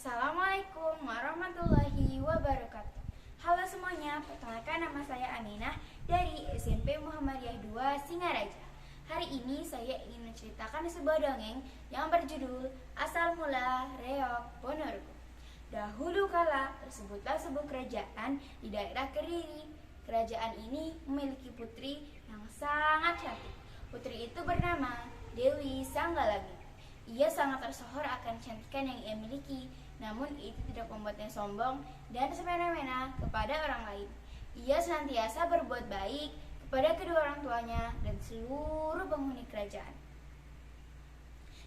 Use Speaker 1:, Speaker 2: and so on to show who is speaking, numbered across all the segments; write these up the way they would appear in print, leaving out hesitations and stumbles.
Speaker 1: Assalamualaikum warahmatullahi wabarakatuh. Halo semuanya, perkenalkan nama saya Aminah dari SMP Muhammadiyah 2 Singaraja. Hari ini saya ingin menceritakan sebuah dongeng yang berjudul Asal Mula Reog Ponorogo. Dahulu kala tersebutlah sebuah kerajaan di daerah Kediri. Kerajaan ini memiliki putri yang sangat cantik. Putri itu bernama Dewi Sanggalangit. Ia sangat tersohor akan kecantikan yang ia miliki, namun itu tidak membuatnya sombong dan semena-mena kepada orang lain. Ia senantiasa berbuat baik kepada kedua orang tuanya dan seluruh penghuni kerajaan.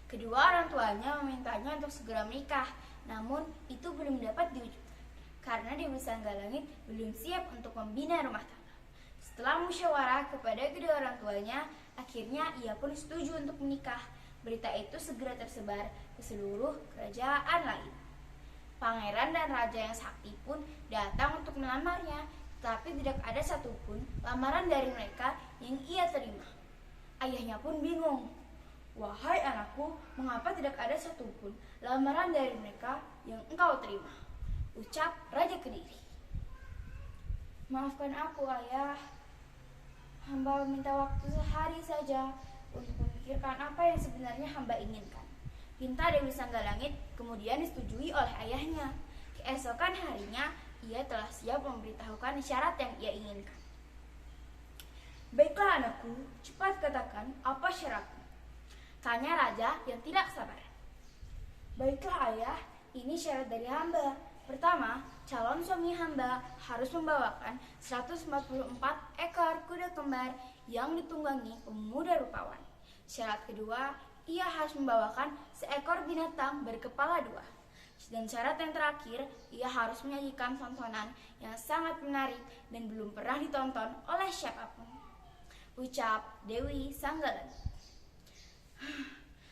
Speaker 1: Kedua orang tuanya memintanya untuk segera menikah, namun itu belum dapat diwujudkan karena Dewi Sanggalangit belum siap untuk membina rumah tangga. Setelah musyawarah kepada kedua orang tuanya, akhirnya ia pun setuju untuk menikah. Berita itu segera tersebar ke seluruh kerajaan lain. Pangeran dan raja yang sakti pun datang untuk melamarnya, tetapi tidak ada satupun lamaran dari mereka yang ia terima. Ayahnya pun bingung. "Wahai anakku, mengapa tidak ada satupun lamaran dari mereka yang engkau terima?" ucap Raja Kediri. "Maafkan aku, Ayah. Hamba minta waktu sehari saja untuk memikirkan apa yang sebenarnya hamba inginkan," pinta Dewi Sanggalangit kemudian disetujui oleh ayahnya. Keesokan harinya, ia telah siap memberitahukan syarat yang ia inginkan. "Baiklah anakku, cepat katakan apa syaratmu?" tanya raja yang tidak sabar. "Baiklah ayah, ini syarat dari hamba. Pertama, calon suami hamba harus membawakan 144 ekor kuda kembar yang ditunggangi pemuda rupawan. Syarat kedua, ia harus membawakan seekor binatang berkepala dua. Dan syarat yang terakhir, ia harus menyajikan tontonan yang sangat menarik dan belum pernah ditonton oleh siapapun," ucap Dewi Sanggalangit.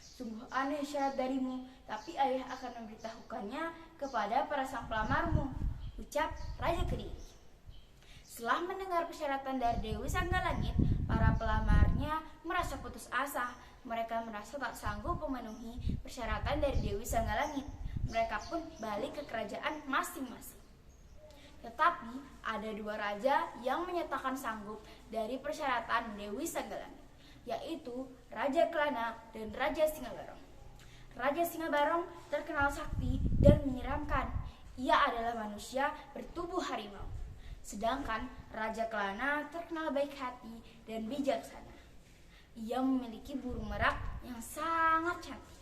Speaker 1: "Sungguh aneh syarat darimu, tapi ayah akan memberitahukannya kepada para sang pelamarmu," ucap Raja Kediri. Setelah mendengar persyaratan dari Dewi Sanggalangit, para pelamarnya merasa putus asa. Mereka merasa tak sanggup memenuhi persyaratan dari Dewi Sanggalangit. Mereka pun balik ke kerajaan masing-masing. Tetapi ada dua raja yang menyatakan sanggup dari persyaratan Dewi Sanggalangit, yaitu Raja Kelana dan Raja Singabarong. Raja Singabarong terkenal sakti dan menyeramkan. Ia adalah manusia bertubuh harimau. Sedangkan Raja Kelana terkenal baik hati dan bijaksana. Ia memiliki burung merak yang sangat cantik.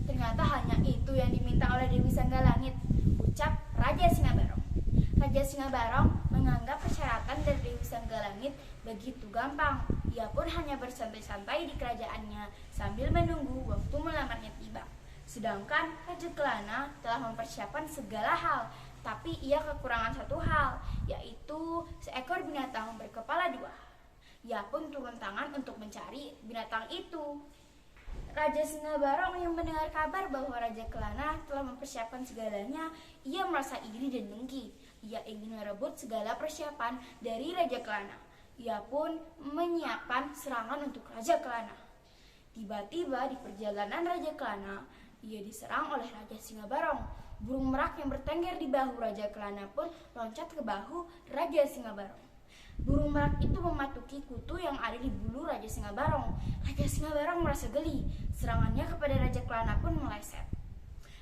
Speaker 1: "Ternyata hanya itu yang diminta oleh Dewi Sanggalangit," ucap Raja Singabarong. Raja Singabarong menganggap persyaratan dari Dewi Sanggalangit begitu gampang. Ia pun hanya bersantai-santai di kerajaannya sambil menunggu waktu melamarnya tiba. Sedangkan Raja Kelana telah mempersiapkan segala hal, tapi ia kekurangan satu hal, yaitu seekor binatang berkepala dua. Ia pun turun tangan untuk mencari binatang itu. Raja Singabarong yang mendengar kabar bahwa Raja Kelana telah mempersiapkan segalanya, ia merasa iri dan dengki. Ia ingin merebut segala persiapan dari Raja Kelana. Ia pun menyiapkan serangan untuk Raja Kelana. Tiba-tiba di perjalanan Raja Kelana, ia diserang oleh Raja Singabarong. Burung merak yang bertengger di bahu Raja Kelana pun loncat ke bahu Raja Singabarong. Burung merak itu mematuki kutu yang ada di bulu Raja Singabarong. Raja Singabarong merasa geli. Serangannya kepada Raja Kelana pun meleset.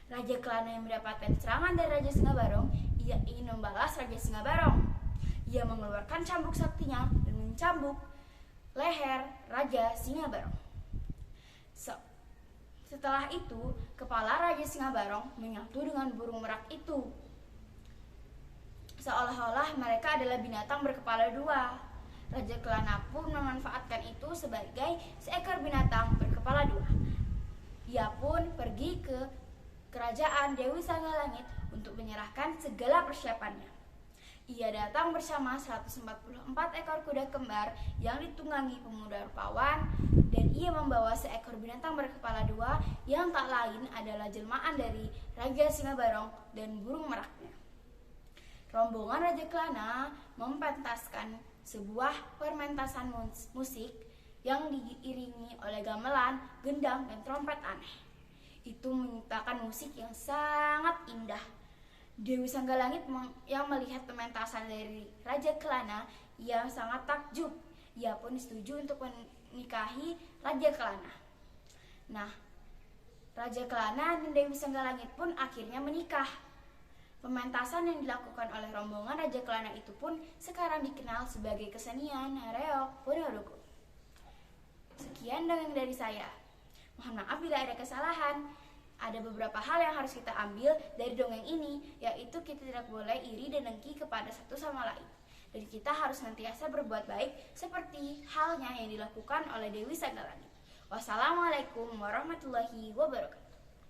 Speaker 1: Raja Kelana yang mendapatkan serangan dari Raja Singabarong, ia ingin membalas Raja Singabarong. Ia mengeluarkan cambuk saktinya dan mencambuk leher Raja Singabarong. Setelah itu, kepala Raja Singabarong menyatu dengan burung merak itu. Seolah-olah mereka adalah binatang berkepala dua. Raja Kelana pun memanfaatkan itu sebagai seekor binatang berkepala dua. Ia pun pergi ke kerajaan Dewi Sanggalangit untuk menyerahkan segala persiapannya. Ia datang bersama 144 ekor kuda kembar yang ditunggangi pemuda rupawan, dan ia membawa seekor binatang berkepala dua yang tak lain adalah jelmaan dari Raja Singabarong dan burung meraknya. Rombongan Raja Kelana mempentaskan sebuah permentasan musik yang diiringi oleh gamelan, gendang, dan trompet aneh. itu menciptakan musik yang sangat indah. Dewi Sanggalangit yang melihat pementasan dari Raja Kelana, ia sangat takjub. Ia pun setuju untuk menikahi Raja Kelana. Nah, Raja Kelana dan Dewi Sanggalangit pun akhirnya menikah. Pementasan yang dilakukan oleh rombongan Raja Kelana itu pun sekarang dikenal sebagai kesenian reok Ponorogo. Sekian dongeng dari saya. Mohon maaf bila ada kesalahan. Ada beberapa hal yang harus kita ambil dari dongeng ini, yaitu kita tidak boleh iri dan dengki kepada satu sama lain. Dan kita harus senantiasa berbuat baik seperti halnya yang dilakukan oleh Dewi Sanggalangit. Wassalamualaikum warahmatullahi wabarakatuh.